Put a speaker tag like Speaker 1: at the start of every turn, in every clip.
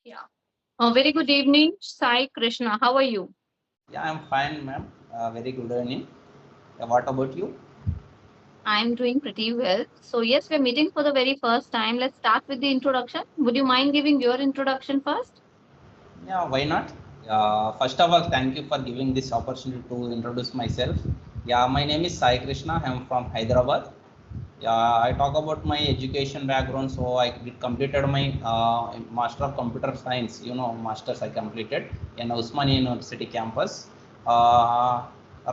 Speaker 1: Yeah. Very good evening, Sai Krishna. How are you?
Speaker 2: Yeah, I'm fine, ma'am. Very good evening. What about you?
Speaker 1: I'm doing pretty well. So, yes, we're meeting for the very first time. Let's start with the introduction. Would you mind giving your introduction first?
Speaker 2: Yeah, why not? First of all, thank you for giving this opportunity to introduce myself. Yeah, my name is Sai Krishna. I'm from Hyderabad. Yeah, I talk about my education background. So I completed my Master of Computer Science. Masters I completed in Usmania University campus. Uh,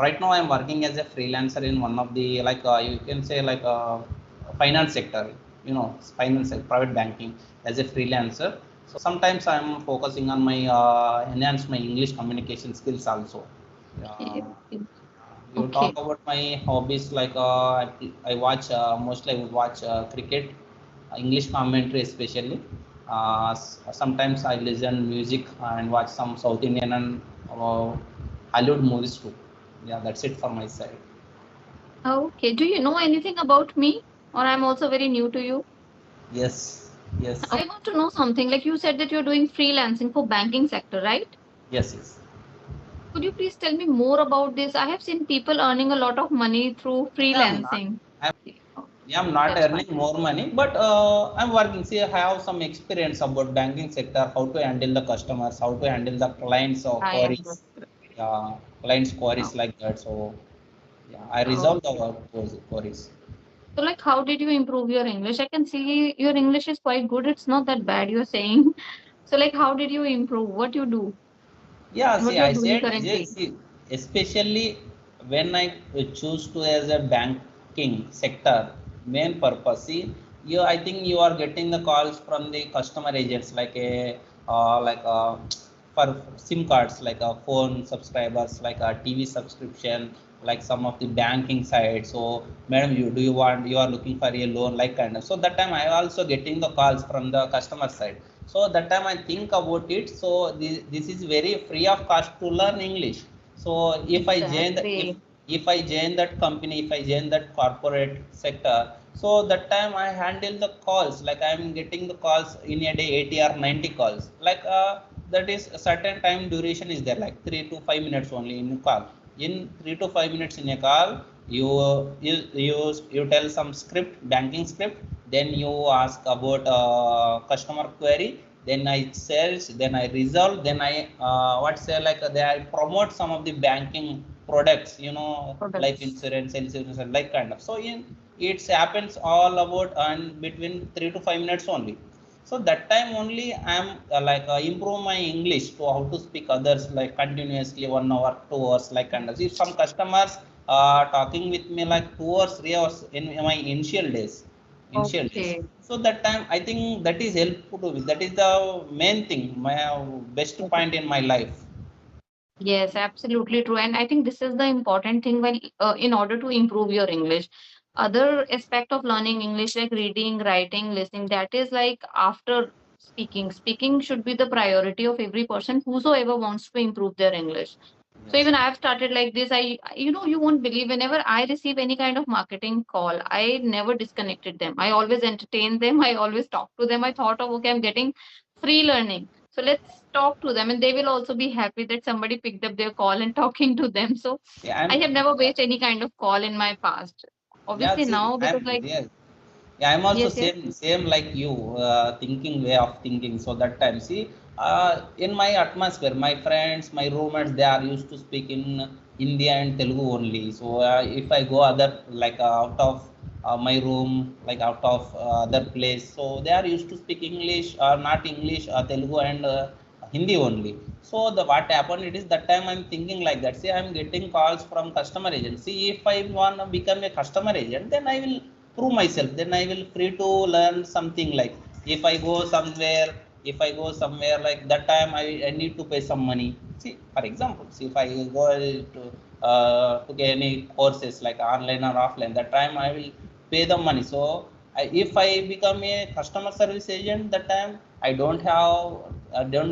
Speaker 2: right now, I'm working as a freelancer in one of the you can say finance sector. Finance private banking as a freelancer. So sometimes I'm focusing on my enhance my English communication skills also.
Speaker 1: Okay.
Speaker 2: Uh, you talk
Speaker 1: Okay.
Speaker 2: about my hobbies I watch mostly I would watch cricket, English commentary especially. Sometimes I listen music and watch some South Indian and Hollywood movies too. Yeah, that's it from my side.
Speaker 1: Okay. Do you know anything about me? Or I'm also very new to you?
Speaker 2: Yes, yes,
Speaker 1: I want to know something. Like you said that you're doing freelancing for banking sector, right?
Speaker 2: yes, yes.
Speaker 1: Could you please tell me more about this? I have seen people earning a lot of money through
Speaker 2: Yeah, I'm not.
Speaker 1: freelancing. Okay.
Speaker 2: Yeah, I'm not
Speaker 1: That's fine.
Speaker 2: earning more money, but I'm working. See, I have some experience about banking sector, how to handle the customers, how to handle the clients or
Speaker 1: I
Speaker 2: queries.
Speaker 1: understood.
Speaker 2: Yeah, clients
Speaker 1: Oh,
Speaker 2: queries like that. So yeah, I resolve
Speaker 1: okay.
Speaker 2: those queries.
Speaker 1: So, like, how did you improve your English? I can see your English is quite good. It's not that bad, you're saying. So, like, how did you improve? What you do?
Speaker 2: Yeah,
Speaker 1: What
Speaker 2: see,
Speaker 1: you're
Speaker 2: I
Speaker 1: doing
Speaker 2: said,
Speaker 1: currently?
Speaker 2: see, especially when I choose to as a banking sector, main purpose. See, I think you are getting the calls from the customer agents for SIM cards, like a phone subscribers, like a TV subscription, like some of the banking sites. So, madam, you are looking for a loan, like kind of. So that time I also getting the calls from the customer side. So that time I think about it. So this is very free of cost to learn English. So
Speaker 1: Exactly.
Speaker 2: if I join that company, if I join that corporate sector, so that time I handle the calls, like I'm getting the calls in a day 80 or 90 calls, that is a certain time duration is there, like 3 to 5 minutes only in a call. In 3 to 5 minutes in a call, you tell some script, banking script, then you ask about customer query, then I sales, then I resolve, then I what say like they I promote some of the banking products, life
Speaker 1: Products.
Speaker 2: insurance, health insurance, and like kind of. So in it happens all about and between 3 to 5 minutes only. So that time only I'm improve my English to how to speak others like continuously 1 hour 2 hours, like kind of. If some customers talking with me like 2 hours 3 hours in my initial days.
Speaker 1: Okay.
Speaker 2: So that time I think that is helpful to me, that is the main thing, my best point in my life.
Speaker 1: Yes, absolutely true. And I think this is the important thing when, in order to improve your English. Other aspect of learning English, like reading, writing, listening, that is like after speaking. Speaking should be the priority of every person whosoever wants to improve their English. So
Speaker 2: Yes.
Speaker 1: even I've started like this. You won't believe, whenever I receive any kind of marketing call, I never disconnected them. I always entertain them. I always talk to them. I thought of, okay, I'm getting free learning. So let's talk to them, and they will also be happy that somebody picked up their call and talking to them. So
Speaker 2: Yeah,
Speaker 1: I have never wasted any kind of call in my past.
Speaker 2: yeah,
Speaker 1: Obviously
Speaker 2: see,
Speaker 1: now,
Speaker 2: I'm
Speaker 1: because like,
Speaker 2: yes. Yeah, I'm also
Speaker 1: yes, yes,
Speaker 2: same like you, thinking way of thinking. So that time, see, in my atmosphere, my friends, my roommates, they are used to speak in Hindi and Telugu only. So if I go other out of my room, like out of other place, so they are used to speak English, not English, Telugu and Hindi only. So the what happened it is that time I'm thinking like that. See, I'm getting calls from customer agent. See, if I want to become a customer agent, then I will prove myself, then I will free to learn something. Like if I go somewhere like that time I need to pay some money. See, for example, see, if I go to get any courses like online or offline, that time I will pay the money. So if I become a customer service agent, that time I don't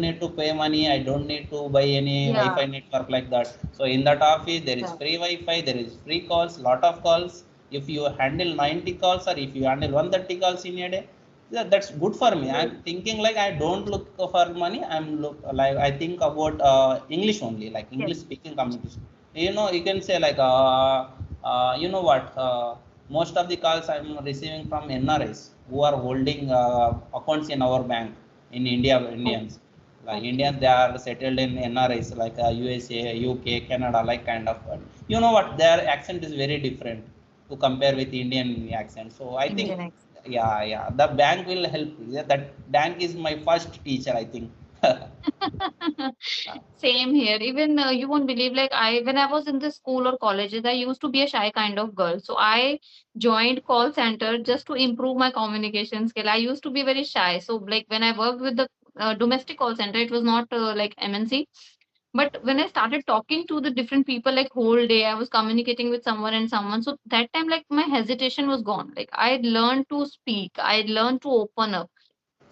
Speaker 2: need to pay money, I don't need to buy any
Speaker 1: yeah,
Speaker 2: Wi-Fi network like that. So in that office there is
Speaker 1: yeah.
Speaker 2: free Wi-Fi, there is free calls, lot of calls. If you handle 90 calls or if you handle 130 calls in a day, Yeah, that's good for me. I'm thinking like I don't look for money. I'm look like I think about English only, like
Speaker 1: Yes.
Speaker 2: English speaking communication. You can say like you know what? Most of the calls I'm receiving from NRIs who are holding accounts in our bank in India.
Speaker 1: Oh,
Speaker 2: Indians, like
Speaker 1: okay.
Speaker 2: Indians, they are settled in NRIs like USA, UK, Canada, like kind of. You know what? Their accent is very different to compare with Indian accent. So I think,
Speaker 1: Indian accent.
Speaker 2: yeah, the bank will help. Yeah, that bank is my first teacher, I think.
Speaker 1: Same here. Even you won't believe, like when I was in the school or colleges, I used to be a shy kind of girl. So I joined call center just to improve my communication skill. I used to be very shy. So like when I worked with the domestic call center, it was not like MNC. But when I started talking to the different people, like whole day, I was communicating with someone and someone. So that time, like my hesitation was gone. Like I learned to speak. I learned to open up.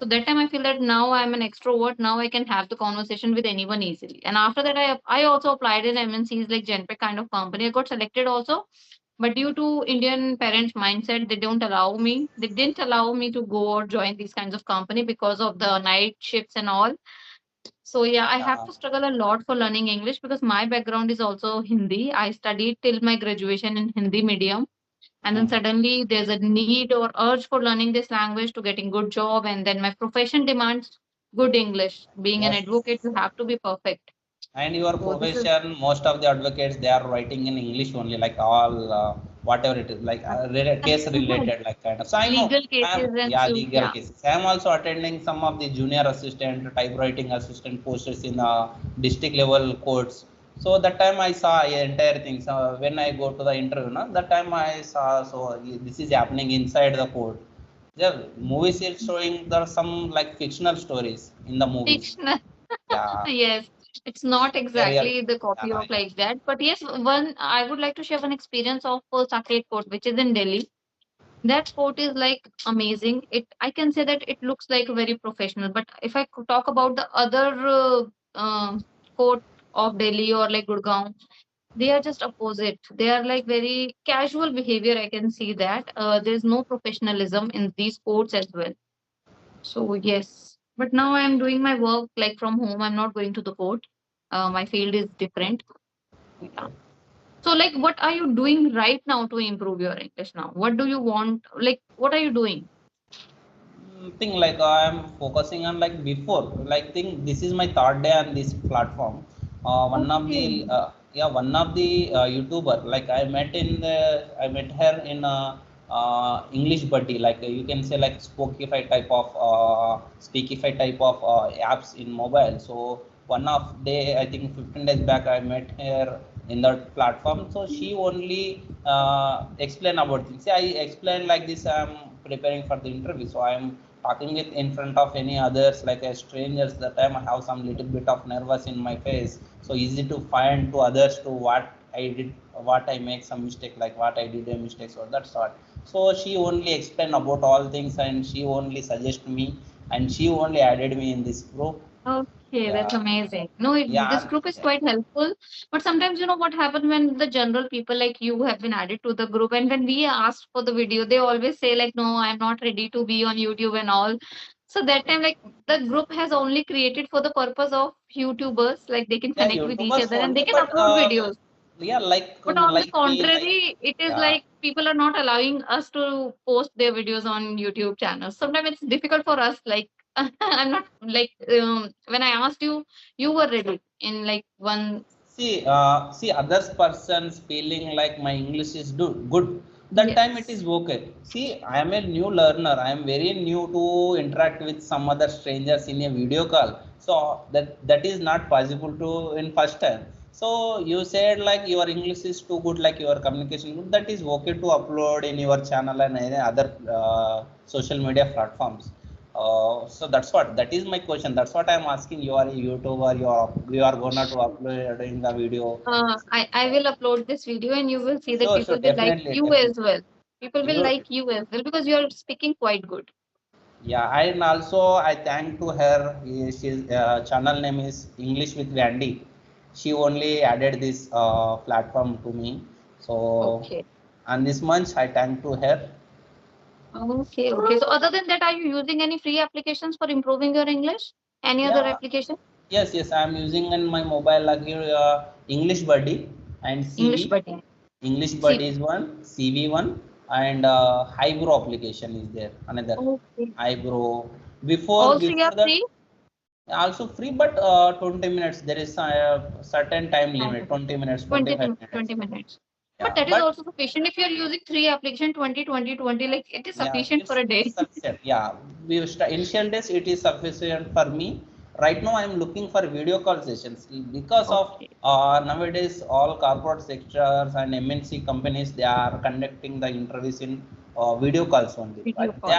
Speaker 1: So that time I feel that now I'm an extrovert. Now I can have the conversation with anyone easily. And after that, I also applied in MNCs like Genpact kind of company. I got selected also, but due to Indian parents' mindset, they don't allow me. They didn't allow me to go or join these kinds of company because of the night shifts and all. So yeah, I have
Speaker 2: Yeah,
Speaker 1: to struggle a lot for learning English because my background is also Hindi. I studied till my graduation in Hindi medium, and then
Speaker 2: mhm.
Speaker 1: suddenly there's a need or urge for learning this language to getting good job, and then my profession demands good English. Being an
Speaker 2: Yes.
Speaker 1: advocate, you have to be perfect.
Speaker 2: And your
Speaker 1: So this is
Speaker 2: profession, most of the advocates, they are writing in English only, like all whatever it is, like case related, like kind of. So I know,
Speaker 1: legal cases and
Speaker 2: yeah,
Speaker 1: suit.
Speaker 2: legal
Speaker 1: Yeah,
Speaker 2: cases. I am also attending some of the junior assistant, typewriting assistant posters in district level courts. So that time I saw entire things. When I go to the interview, no, that time I saw, so this is happening inside the court. The movies is showing there are some like fictional stories in the movies.
Speaker 1: fictional.
Speaker 2: Yeah,
Speaker 1: Yes, it's not
Speaker 2: yeah, real.
Speaker 1: exactly the copy
Speaker 2: Yeah,
Speaker 1: of
Speaker 2: yeah.
Speaker 1: like that, but yes, one I would like to share one experience of Saket Fort, which is in Delhi. That fort is like amazing. It I can say that it looks like very professional. But if I could talk about the other fort of Delhi or like Gurgaon, they are just opposite. They are like very casual behavior. I can see that there's no professionalism in these forts as well. So yes, but now I'm doing my work like from home. I'm not going to the fort. My field is different. Yeah.
Speaker 2: Okay.
Speaker 1: So, like, what are you doing right now to improve your English now? What do you want? Like, what are you doing?
Speaker 2: Thing like I'm focusing on like before, like think this is my third day on this platform. One of the
Speaker 1: Okay.
Speaker 2: one of the YouTuber, like I met her in English buddy, like you can say like Spotify type of Speakify type of apps in mobile. So one of day, I think 15 days back, I met her in that platform. So she only explain about things. See, I explain like this, I'm preparing for the interview, so I'm talking with in front of any others like a strangers. That time I have some little bit of nervous in my face, so easy to find to others to what I did, what I make some mistake, like what I did a mistake, so that's what. So she only explained about all things, and she only suggest me, and she only added me in this group.
Speaker 1: Okay, that's
Speaker 2: Yeah,
Speaker 1: amazing. No, this
Speaker 2: yeah,
Speaker 1: group is
Speaker 2: yeah,
Speaker 1: quite helpful. But sometimes, you know, what happens when the general people like you have been added to the group, and when we ask for the video, they always say, like, no, I'm not ready to be on YouTube and all. So that time, like, the group has only created for the purpose of YouTubers, like, they can
Speaker 2: yeah,
Speaker 1: connect with each
Speaker 2: YouTubers
Speaker 1: other and they
Speaker 2: only,
Speaker 1: can
Speaker 2: but
Speaker 1: upload videos.
Speaker 2: yeah,
Speaker 1: But on the
Speaker 2: like me, like,
Speaker 1: contrary, it is
Speaker 2: yeah.
Speaker 1: like people are not allowing us to post their videos on YouTube channels. Sometimes it's difficult for us. Like I'm not like when I asked you, you were ready in like one.
Speaker 2: See, others person's feeling like my English is good. That time it is
Speaker 1: Yes.
Speaker 2: okay. See, I am a new learner. I am very new to interact with some other strangers in a video call. So that is not possible to in first time. So you said like your English is too good, like your communication good. That is okay to upload in your channel and any other social media platforms. So that's what, that is my question. That's what I'm asking. You are a YouTuber. You are gonna to uploading the video.
Speaker 1: I will upload this video and you will see that
Speaker 2: Sure, sure,
Speaker 1: people will like
Speaker 2: definitely,
Speaker 1: you
Speaker 2: definitely.
Speaker 1: as well. People will
Speaker 2: You,
Speaker 1: like you as well because you are speaking quite good.
Speaker 2: yeah, and also I thank to her. She's channel name is English with Vandy. She only added this platform to me. So
Speaker 1: Okay.
Speaker 2: and this month I thank to her.
Speaker 1: Okay, okay. So other than that, are you using any free applications for improving your English? Any other
Speaker 2: Yeah,
Speaker 1: application?
Speaker 2: yes, I'm using in my mobile like English Buddy and
Speaker 1: English
Speaker 2: CV.
Speaker 1: buddy.
Speaker 2: English Buddy
Speaker 1: See.
Speaker 2: is one, CV one, and Highbrow application is there. Another
Speaker 1: Okay.
Speaker 2: Highbrow. Before
Speaker 1: Also, you
Speaker 2: before
Speaker 1: are
Speaker 2: that,
Speaker 1: free?
Speaker 2: also free, but 20 minutes. There is a certain time
Speaker 1: Time
Speaker 2: limit.
Speaker 1: limit.
Speaker 2: 20 minutes,
Speaker 1: 20,
Speaker 2: 25 minutes.
Speaker 1: 20 minutes. But
Speaker 2: Yeah,
Speaker 1: that is
Speaker 2: but
Speaker 1: also sufficient if you are using three application 20, 20, 20. Like it is
Speaker 2: yeah,
Speaker 1: sufficient for a
Speaker 2: it's
Speaker 1: day.
Speaker 2: sufficient. Yeah, initial days it is sufficient for me. Right now I'm looking for video call sessions because of
Speaker 1: Okay.
Speaker 2: nowadays all corporate sectors and MNC companies they are conducting the interviews in video calls only,
Speaker 1: Video
Speaker 2: but
Speaker 1: call.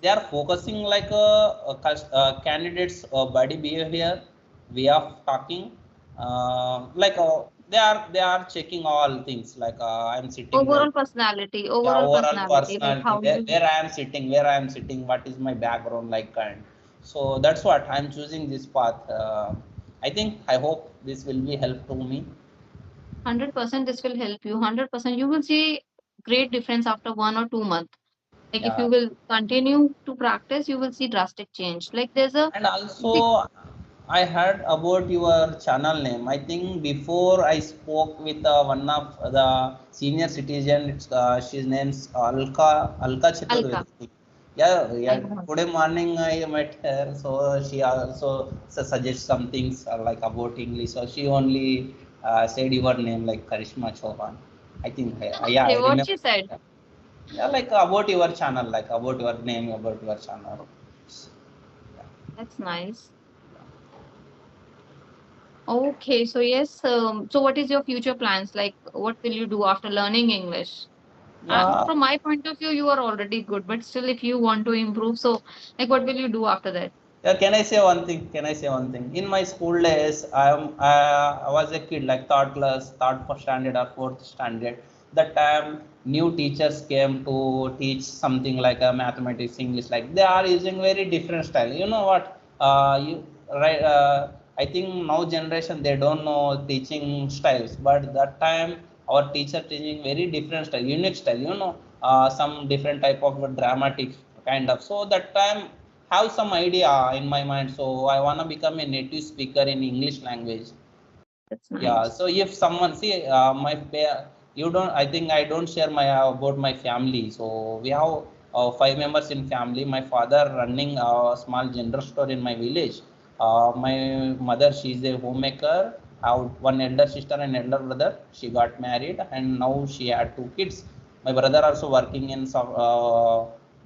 Speaker 2: they are focusing like candidates body behavior, way of talking, like they are checking all things like I'm sitting well. Yeah,
Speaker 1: Overall
Speaker 2: overall
Speaker 1: personality, like
Speaker 2: personality,
Speaker 1: how you.
Speaker 2: where I am sitting, what is my background like kind. So that's what I'm choosing this path. I think I hope this will be help to me.
Speaker 1: 100% this will help you. 100% you will see great difference after 1 or 2 months. Like if
Speaker 2: Yeah,
Speaker 1: you will continue to practice, you will see drastic change. Like there's a
Speaker 2: and also
Speaker 1: big
Speaker 2: I heard about your channel name. I think before I spoke with one of the senior citizen. She's name's Alka
Speaker 1: Alka.
Speaker 2: Chaturvedi. Yeah,
Speaker 1: I
Speaker 2: yeah.
Speaker 1: know.
Speaker 2: Today morning I met her, so she also suggests some things like about English. So she only said your name like Karishma Chauhan. I think, yeah, I
Speaker 1: Okay, what
Speaker 2: remember.
Speaker 1: she said.
Speaker 2: Yeah, like about your channel, like about your name, about your channel.
Speaker 1: That's nice. Okay, so yes, so what is your future plans? Like, what will you do after learning English?
Speaker 2: Yeah,
Speaker 1: From my point of view, you are already good, but still, if you want to improve, so like, what will you do after that?
Speaker 2: yeah, can I say one thing? Can I say one thing? In my school days, I was a kid like third class, third standard or fourth standard. That time, new teachers came to teach something like mathematics, English. Like they are using very different style. You know what? You right? I think now generation they don't know teaching styles, but that time our teacher teaching very different style, unique style. You know, some different type of dramatic kind of. So that time have some idea in my mind, so I want to become a native speaker in English language.
Speaker 1: That's
Speaker 2: Yeah,
Speaker 1: nice.
Speaker 2: so if someone see you don't, I think I don't share my about my family. So we have 5 members in family. My father running a small general store in my village. My mother, she is a homemaker. I have one elder sister and elder brother. She got married and now she had 2 kids. My brother also working in some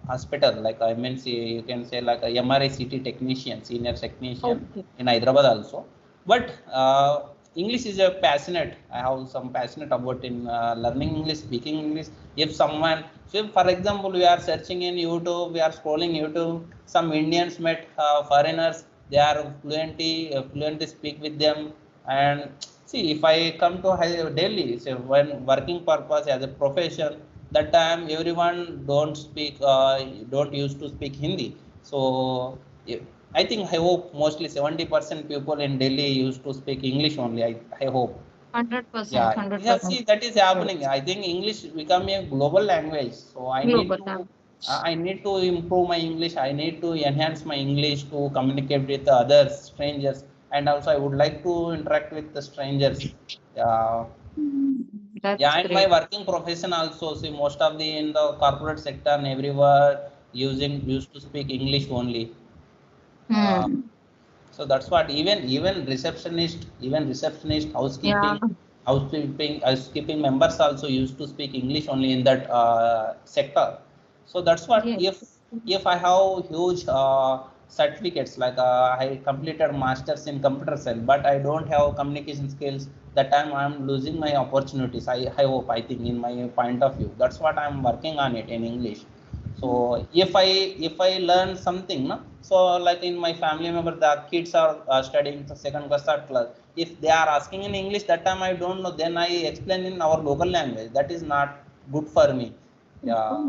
Speaker 2: hospital, like I mean, see, you can say like a MRI CT technician, senior technician
Speaker 1: Okay.
Speaker 2: in Hyderabad also. But English is a passionate. I have some passionate about in learning English, speaking English. If someone, so if, for example, we are searching in YouTube, we are scrolling YouTube. Some Indians met foreigners. They are fluently speak with them. And see, if I come to Delhi, so when working purpose as a profession, that time everyone don't used to speak Hindi. So I think I hope mostly 70% people in Delhi used to speak English only. I hope.
Speaker 1: 100%,
Speaker 2: Yeah, yeah.
Speaker 1: 100%.
Speaker 2: See, that is happening. I think English become a global language. So
Speaker 1: Global language.
Speaker 2: I need to improve my English. I need to enhance my English to communicate with others, strangers, and also I would like to interact with the strangers. Yeah,
Speaker 1: That's
Speaker 2: yeah. And my
Speaker 1: great.
Speaker 2: working profession also. See, most of the in the corporate sector and everywhere used to speak English only. Uh,
Speaker 1: Hmm.
Speaker 2: so that's what even receptionist,
Speaker 1: Yeah.
Speaker 2: housekeeping members also used to speak English only in that sector. So that's what
Speaker 1: Yes.
Speaker 2: if I have huge certificates like I completed masters in computer science, but I don't have communication skills. That time I'm losing my opportunities. I hope, I think in my point of view. That's what I'm working on it in English. So if I learn something, no, so like in my family member the kids are studying the second class, third class, if they are asking in English, that time I don't know, then I explain in our local language. That is not good for me. Yeah,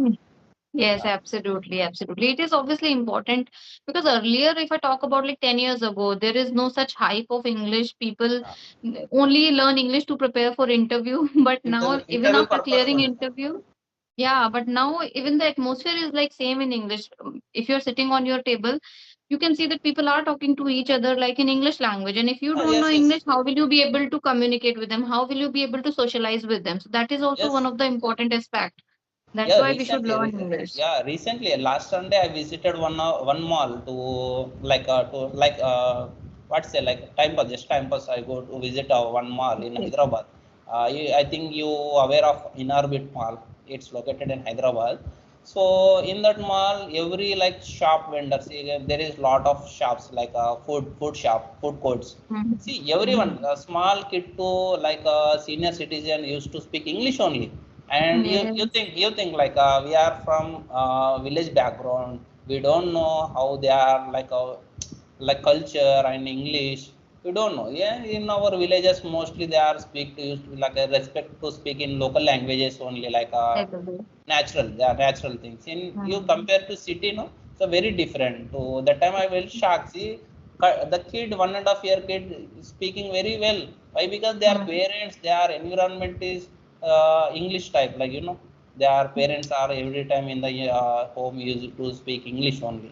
Speaker 1: Yes,
Speaker 2: yeah,
Speaker 1: absolutely, absolutely. It is obviously important because earlier, if I talk about like 10 years ago, there is no such hype of English. People
Speaker 2: yeah.
Speaker 1: only learn English to prepare for interview. But now, even
Speaker 2: Interview
Speaker 1: after
Speaker 2: purpose
Speaker 1: clearing
Speaker 2: only.
Speaker 1: interview, Yeah, but now even the atmosphere is like same in English. If you're sitting on your table, you can see that people are talking to each other like in English language. And if you don't know
Speaker 2: Yes,
Speaker 1: English,
Speaker 2: yes,
Speaker 1: how will you be able to communicate with them? How will you be able to socialize with them? So that is also one
Speaker 2: yes.
Speaker 1: of the important aspect. That's
Speaker 2: Yeah,
Speaker 1: why we should learn English.
Speaker 2: recently last Sunday I visited one mall to what's say like time pass, just time pass. I go to visit one mall in
Speaker 1: Okay.
Speaker 2: Hyderabad. I think you aware of Inarbit Mall. It's located in Hyderabad. So in that mall, every like shop vendor, see, there is lot of shops like food shop, food courts.
Speaker 1: Mhm.
Speaker 2: See, everyone,
Speaker 1: Mhm.
Speaker 2: a small kid to like a senior citizen used to speak English only. And
Speaker 1: Yes,
Speaker 2: you think like we are from village background, we don't know how they are like culture and English, we don't know. Yeah, in our villages mostly they are speak used to like a respect to speak in local languages only, like
Speaker 1: I agree.
Speaker 2: natural, they are natural things. In you
Speaker 1: Mhm.
Speaker 2: compare to city, no, so very different. So that time I will shock, see, the kid 1.5 year kid is speaking very well. Why? Because their
Speaker 1: Mhm.
Speaker 2: parents, their environment is English type, like their parents are every time in the home used to speak English only.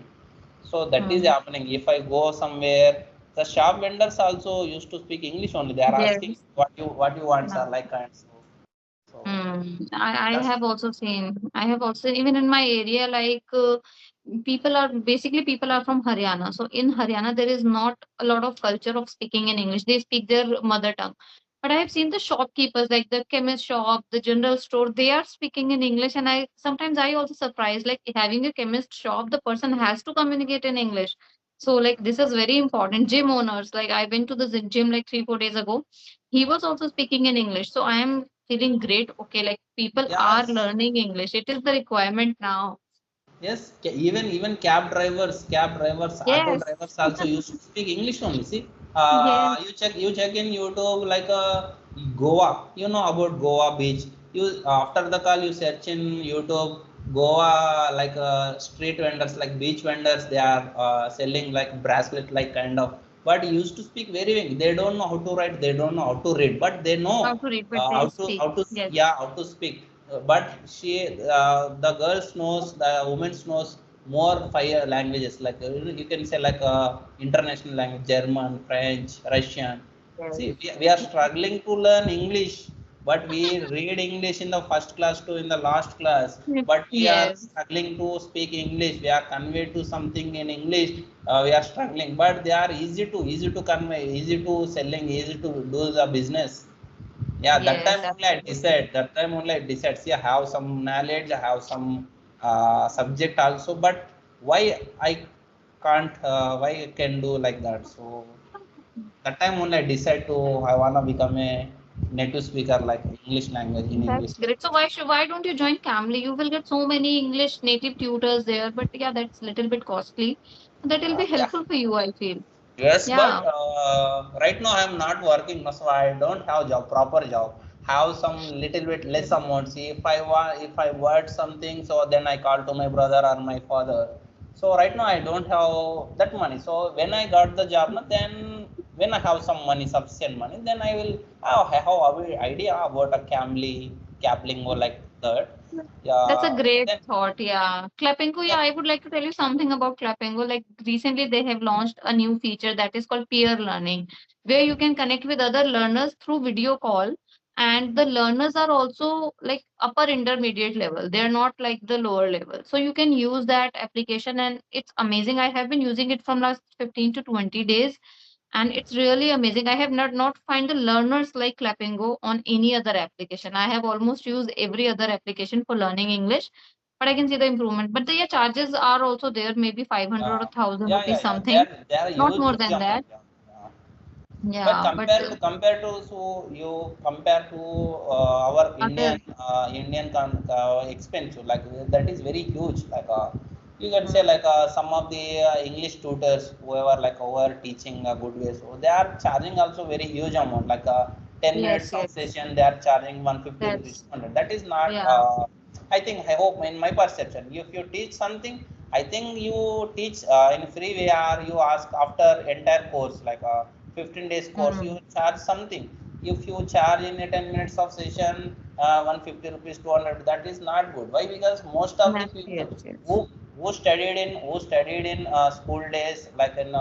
Speaker 2: So that is
Speaker 1: Mhm.
Speaker 2: happening. If I go somewhere, the shop vendors also used to speak English only. They are asking
Speaker 1: Yes.
Speaker 2: what you want, sir, like and so
Speaker 1: I
Speaker 2: that's
Speaker 1: have also seen. I have also even in my area, like people are basically people are from Haryana. So in Haryana, there is not a lot of culture of speaking in English. They speak their mother tongue. But I have seen the shopkeepers, like the chemist shop, the general store, they are speaking in English. And I sometimes I also surprised, like having a chemist shop, the person has to communicate in English. So like this is very important. Gym owners, like I went to the gym like 3 4 days ago. He was also speaking in English. So I am feeling great. Okay, like people are
Speaker 2: yes.
Speaker 1: learning English. It is the requirement now.
Speaker 2: Yes, even cab drivers, auto
Speaker 1: Yes.
Speaker 2: drivers also used to speak English only. See,
Speaker 1: Yes.
Speaker 2: you check in YouTube like Goa. You know about Goa beach. You after the call you search in YouTube Goa, like street vendors, like beach vendors. They are selling like bracelet like kind of. But used to speak very well. They don't know how to write. They don't know how to read. But they know
Speaker 1: How to read, but
Speaker 2: how
Speaker 1: they
Speaker 2: to
Speaker 1: speak. Yes.
Speaker 2: yeah, how to speak. But she the girls knows, the women knows more 5 languages, like you can say like international language, German, French, Russian. See,
Speaker 1: Yes.
Speaker 2: we are struggling to learn English, but we read English in the first class to in the last class, but we are
Speaker 1: Yes.
Speaker 2: struggling to speak English. We are conveyed to something in English, we are struggling, but they are easy to convey, easy to selling, easy to do the business. Yeah, that
Speaker 1: Yes,
Speaker 2: time only I decide,
Speaker 1: absolutely.
Speaker 2: that time only I decide, see, I have some knowledge, I have some subject also, but why I can't, why I can do like that. So that time only I decide to, I wanna become a native speaker like English language, in English.
Speaker 1: That's great. So why don't you join Camly? You will get so many English native tutors there. But yeah, that's little bit costly. That will be
Speaker 2: Yeah.
Speaker 1: helpful for you, I feel.
Speaker 2: Yes, but
Speaker 1: Yeah.
Speaker 2: right now I am not working, no, so I don't have job, proper job. Have some little bit less amount. See, if I want something, so then I call to my brother or my father. So right now I don't have that money. So when I got the job, no, then when I have some money, sufficient money, then I will have a idea about a Camly, Capling or like that.
Speaker 1: That's a
Speaker 2: Yeah,
Speaker 1: great
Speaker 2: then
Speaker 1: thought. Yeah. Clapengo, yeah,
Speaker 2: then
Speaker 1: I would like to tell you something about Clapengo. Like recently they have launched a new feature that is called peer learning, where you can connect with other learners through video call. And the learners are also like upper intermediate level. They're not like the lower level. So you can use that application and it's amazing. I have been using it from last 15 to 20 days and it's really amazing. I have not find the learners like Clapingo on any other application. I have almost used every other application for learning English, but I can see the improvement. But the yeah, charges are also there, maybe 500 or
Speaker 2: uh,
Speaker 1: 1,000
Speaker 2: yeah,
Speaker 1: rupees
Speaker 2: yeah, yeah.
Speaker 1: something,
Speaker 2: They are
Speaker 1: not more
Speaker 2: huge
Speaker 1: than that.
Speaker 2: amount. Yeah. Yeah. But
Speaker 1: Yeah, but
Speaker 2: compare to, so you compare to our
Speaker 1: other
Speaker 2: Indian expense, like that is very huge. Like you can say
Speaker 1: mm,
Speaker 2: like some of the English tutors, whoever like over teaching a good way, so they are charging also very huge amount. Like 10
Speaker 1: yes,
Speaker 2: minutes of
Speaker 1: yes,
Speaker 2: session, they are charging 150 rupees,
Speaker 1: that's
Speaker 2: 200. That is not.
Speaker 1: yeah.
Speaker 2: I think, I hope in my perception, if you teach something, I think you teach in free way, or you ask after entire course, like 15 days course, you
Speaker 1: Mm,
Speaker 2: charge something. If you charge in a 10 minutes of session, 150 rupees, 200. That is not good. Why? Because most of the
Speaker 1: Yes,
Speaker 2: people
Speaker 1: yes, yes.
Speaker 2: who studied in school days, like in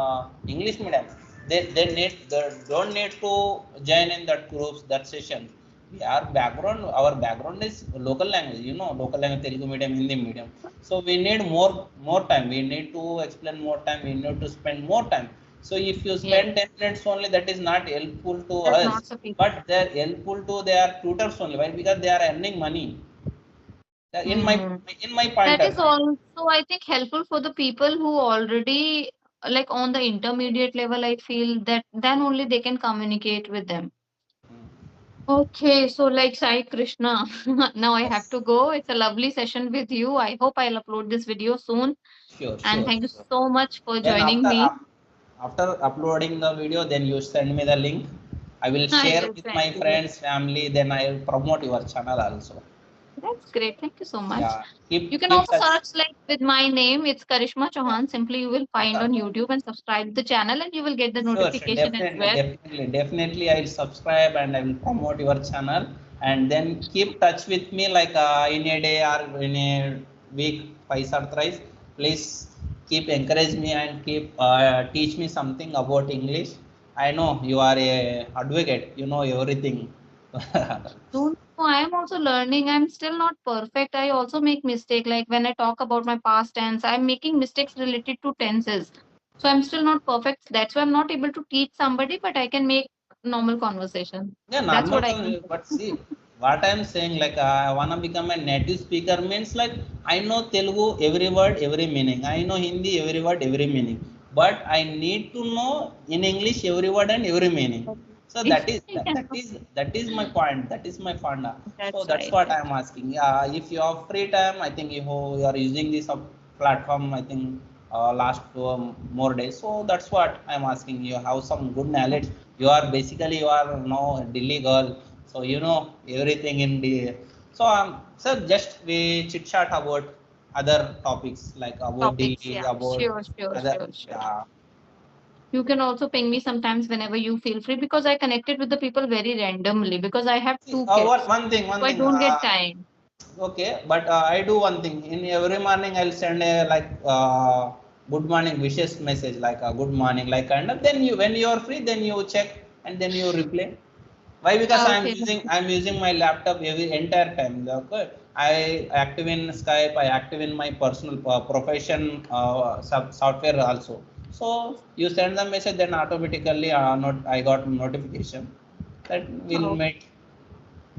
Speaker 2: English medium, they don't need to join in that groups, that session. Our background is local language, local language, Telugu medium, Hindi medium. So we need more time. We need to explain more time. We need to spend more time. So if you spend
Speaker 1: Yes,
Speaker 2: 10 minutes only, that is not helpful to
Speaker 1: that's
Speaker 2: us,
Speaker 1: not
Speaker 2: but
Speaker 1: sufficient.
Speaker 2: they are helpful to their tutors only. Why? Because they are earning money. In my
Speaker 1: Hmm.
Speaker 2: in my point
Speaker 1: That
Speaker 2: of
Speaker 1: is
Speaker 2: view.
Speaker 1: also, I think, helpful for the people who already like on the intermediate level. I feel that then only they can communicate with them. Okay, so like Sai Krishna, now I have
Speaker 2: Yes.
Speaker 1: to go. It's a lovely session with you. I hope I'll upload this video soon.
Speaker 2: Sure,
Speaker 1: And
Speaker 2: sure,
Speaker 1: thank you
Speaker 2: sure.
Speaker 1: so much for
Speaker 2: Then
Speaker 1: joining me.
Speaker 2: after uploading the video, then you send me the link. I will
Speaker 1: I
Speaker 2: share
Speaker 1: will
Speaker 2: with
Speaker 1: send
Speaker 2: my
Speaker 1: you.
Speaker 2: friends, family. Then I will promote your channel also.
Speaker 1: That's great. Thank you so much.
Speaker 2: Yeah,
Speaker 1: You can
Speaker 2: keep
Speaker 1: also
Speaker 2: touch.
Speaker 1: search like with my name. It's Karishma Chauhan. Simply you will find on YouTube and subscribe the channel and you will get the
Speaker 2: Sure, sure,
Speaker 1: notification as well.
Speaker 2: definitely. I'll subscribe and I will promote your channel. And then keep touch with me, like in a day or in a week, twice or thrice. Please keep encourage me and keep teach me something about English. I know you are a advocate. You know everything.
Speaker 1: No, no, I am also learning. I'm still not perfect. I also make mistake. Like when I talk about my past tense, I'm making mistakes related to tenses. So I'm still not perfect. That's why I'm not able to teach somebody, but I can make normal conversation.
Speaker 2: Yeah,
Speaker 1: That's
Speaker 2: normal
Speaker 1: what I can
Speaker 2: conversation.
Speaker 1: say.
Speaker 2: But see, what I'm saying, like I wanna become a native speaker means like I know Telugu every word, every meaning. I know Hindi every word, every meaning. But I need to know in English every word and every meaning. So that is that,
Speaker 1: Yeah,
Speaker 2: that is my point. That is my funda. So
Speaker 1: that's
Speaker 2: that's
Speaker 1: right.
Speaker 2: what
Speaker 1: That's
Speaker 2: I'm asking. Yeah, if you have free time, I think you are using this platform, I think last more days. So that's what I'm asking. You have some good knowledge. You are basically you are no Delhi girl, so you know everything in the. So just we chit chat about other topics, like about the
Speaker 1: topics. Yeah,
Speaker 2: about
Speaker 1: sure, sure,
Speaker 2: other.
Speaker 1: sure, sure.
Speaker 2: Yeah.
Speaker 1: You can also ping me sometimes whenever you feel free because I connected with the people very randomly because I have
Speaker 2: See,
Speaker 1: two kids.
Speaker 2: one thing,
Speaker 1: So I don't get time.
Speaker 2: okay, but I do one thing. In every morning, I'll send a like good morning wishes message, like a good morning, like kind of. Then you, when you are free, then you check and then you reply. Why? Because
Speaker 1: Okay.
Speaker 2: I'm using my laptop every entire time. Okay, I active in Skype. I active in my personal profession software also. So you send the message, then automatically not I got notification that will
Speaker 1: Oh,
Speaker 2: make.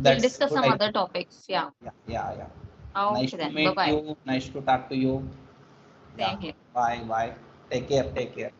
Speaker 1: we'll
Speaker 2: That's
Speaker 1: discuss
Speaker 2: good
Speaker 1: some
Speaker 2: idea.
Speaker 1: other topics. Yeah.
Speaker 2: Yeah, yeah, yeah. Nice
Speaker 1: Okay
Speaker 2: to
Speaker 1: then. Bye
Speaker 2: meet
Speaker 1: bye.
Speaker 2: you. Nice to talk to you. Yeah.
Speaker 1: Same here.
Speaker 2: Bye, bye. Take care. Take care.